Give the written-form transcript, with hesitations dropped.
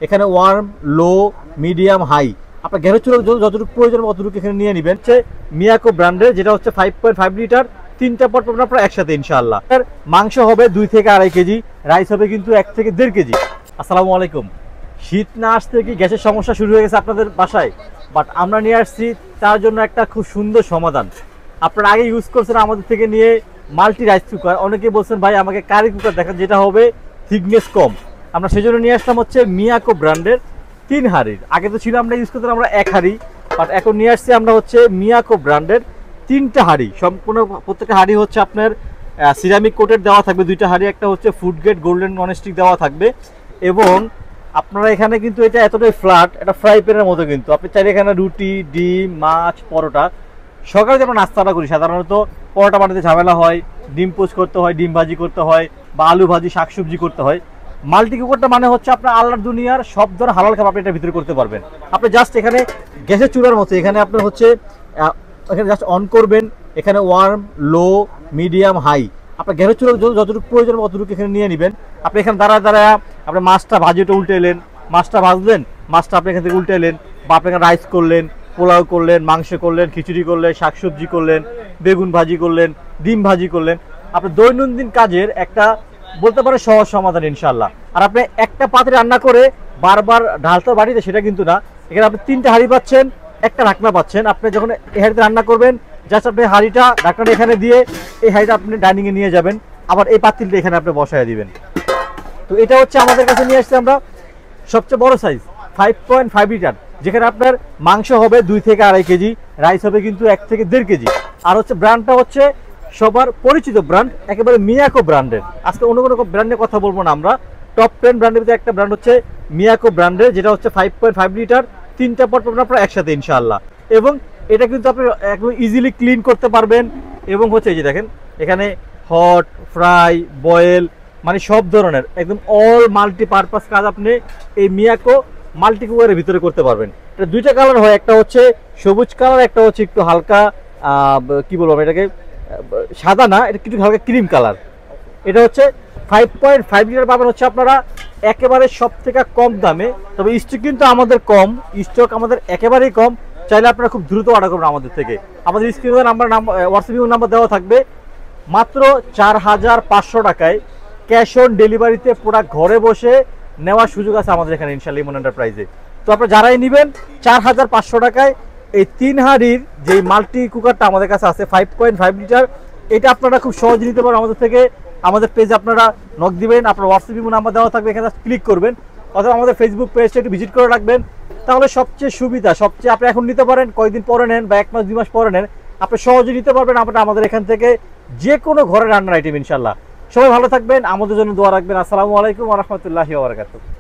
এখানে ওয়ার্ম, লো, medium, high আপনার গ্যাসের চুলা যতটুকু প্রয়োজন ততটুকু এখানে নিয়ে নেবেন। হচ্ছে মিয়াকো ব্র্যান্ডের, যেটা হচ্ছে 5.5 লিটার, 3টা পট পাবেন আপনারা একসাথে ইনশাআল্লাহ। মাংস হবে 2 থেকে 2.5 কেজি, রাইস হবে কিন্তু 1 থেকে 1.5 কেজি। আসসালামু আলাইকুম। শীত না আসতে কি গ্যাসের সমস্যা শুরু হয়ে গেছে আপনাদের বাসায়? বাট আমরা নিয়ে আসছি তার জন্য একটা খুব সুন্দর সমাধান। আপনারা আগে ইউজ করছেন আমাদের থেকে নিয়ে মাল্টি রাইস কুকার, অনেকে বলছেন ভাই আমাকে কারি কুকার দেখান যেটা হবে থিকনেস কম। আমরা সেই জন্য নিয়ে আসলাম হচ্ছে মিয়াকো ব্র্যান্ডের 3 হাঁড়ির। আগে তো ছিল আমরা ইউজ করতাম আমরা 1 হাঁড়ি, বাট এখন নিয়ে আসছি আমরা হচ্ছে মিয়াকো ব্র্যান্ডের 3টা হাঁড়ি। সম্পূর্ণ প্রত্যেকটা হাঁড়ি হচ্ছে আপনার সিরামিক কোটের দেওয়া থাকবে, 2টা হাঁড়ি, একটা হচ্ছে ফুড গ্রেড গোল্ডেন ননস্টিক দেওয়া থাকবে। এবং আপনারা এখানে কিন্তু এটা এতটাই ফ্ল্যাট, এটা ফ্রাই প্যানের মতো, কিন্তু আপনি চাইলে এখানে রুটি, ডিম, মাছ, পরোটা, সকালে যে আমরা নাস্তাটা করি সাধারণত পরোটা বানাতে ঝামেলা হয়, ডিম পোস্ট করতে হয়, ডিম ভাজি করতে হয়, বা আলু ভাজি, শাকসবজি করতে হয়। মাল্টি কুকারটা মানে হচ্ছে আপনার আল্লাহর দুনিয়ার সব ধরনের হালাল খাবার আপনি এটার ভিতরে করতে পারবেন। আপনি জাস্ট এখানে গ্যাসের চুলার মতো এখানে আপনার হচ্ছে এখানে জাস্ট অন করবেন, এখানে ওয়ার্ম, লো, মিডিয়াম, হাই আপনার গ্যাসের চুলার যতটুকু প্রয়োজন ততটুকু এখানে নিয়ে নেবেন। আপনি এখানে দাঁড়ায় আপনি মাছটা ভাজিটা উল্টে এলেন, মাছটা ভাজলেন, মাছটা আপনি এখান থেকে উল্টে এলেন, বা আপনি এখানে রাইস করলেন, পোলাও করলেন, মাংস করলেন, খিচুড়ি করলেন, শাকসবজি করলেন, বেগুন ভাজি করলেন, ডিম ভাজি করলেন। আপনার দৈনন্দিন কাজের একটা বলতে পারে সহজ সমাধান ইনশাল্লাহ। আর আপনি একটা পাত্রে রান্না করে বারবার ঢালতে বাড়িতে সেটা কিন্তু না, এখানে আপনি 3টা হাঁড়ি পাচ্ছেন, একটা ঢাকনা পাচ্ছেন। আপনি যখন এই হাঁড়িতে রান্না করবেন জাস্ট আপনি হাঁড়িটা ঢাকনাটা এখানে দিয়ে এই হাঁড়িটা আপনি ডাইনিংয়ে নিয়ে যাবেন, আবার এই পাতিলটা এখানে আপনি বসায় দিবেন। তো এটা হচ্ছে আমাদের কাছে নিয়ে আসছি আমরা সবচেয়ে বড় সাইজ 5.5 লিটার, যেখানে আপনার মাংস হবে 2 থেকে 2.5 কেজি, রাইস হবে কিন্তু 1 থেকে 1.5 কেজি। আর হচ্ছে ব্র্যান্ডটা হচ্ছে সবার পরিচিত ব্র্যান্ড, একেবারে মিয়াকো ব্র্যান্ডের। আজকে অন্য কোনো ব্র্যান্ডের কথা বলবো না, আমরা টপ 10 ব্র্যান্ডের ভিতরে একটা ব্র্যান্ড হচ্ছে মিয়াকো ব্র্যান্ডের, যেটা হচ্ছে 5.5 লিটার, 3টা পট পাবেন আপনারা একসাথে ইনশাআল্লাহ। এবং এটা কিন্তু আপনি একদম ইজিলি ক্লিন করতে পারবেন। এবং হচ্ছে এই যে দেখেন এখানে হট, ফ্রাই, বয়েল মানে সব ধরনের একদম অল মাল্টিপারপাস কাজ আপনি এই মিয়াকো মাল্টি কুকারের ভিতরে করতে পারবেন। এটা 2টা কালার হয়, একটা হচ্ছে সবুজ কালার, একটা হচ্ছে একটু হালকা কি বলবো এটাকে, সাদা না, এটা একটু হালকা ক্রিম কালার। এটা হচ্ছে 5.5 লিটার পাবেন হচ্ছে আপনারা একেবারে সব থেকে কম দামে। তবে স্টক কিন্তু আমাদের কম, স্টক আমাদের একেবারেই কম। চাইলে আপনারা খুব দ্রুত অর্ডার করবেন আমাদের থেকে। আমাদের স্ক্রিনে নাম্বার হোয়াটসঅ্যাপ নাম্বার দেওয়া থাকবে। মাত্র 4,500 টাকায় ক্যাশ অন ডেলিভারিতে প্রোডাক্ট ঘরে বসে নেওয়ার সুযোগ আছে আমাদের এখানে ইনশাআল্লাহ ইমন এন্টারপ্রাইজে। তো আপনারা যারাই নেবেন 4,500 টাকায় এই 3 হাঁড়ির যে মাল্টি কুকারটা আমাদের কাছে আছে 5.5 লিটার, এটা আপনারা খুব সহজে নিতে পারেন আমাদের থেকে। আমাদের পেজে আপনারা নক দিবেন, আপনার হোয়াটসঅ্যাপ নাম্বার দেওয়া থাকবে, এখানে ক্লিক করবেন, অথবা আমাদের ফেসবুক পেজটা একটু ভিজিট করে রাখবেন। তাহলে সবচেয়ে সুবিধা, সবচেয়ে আপনি এখন নিতে পারেন, কয়েকদিন পরে নেন বা 1 মাস 2 মাস পরে নেন, আপনি সহজে নিতে পারবেন আপনারা আমাদের এখান থেকে যে কোনো ঘরের রান্নার আইটেম ইনশাল্লাহ। সবাই ভালো থাকবেন, আমাদের জন্য দোয়া রাখবেন। আসসালামু আলাইকুম ওয়া রাহমাতুল্লাহি ওয়া বারাকাতুহু।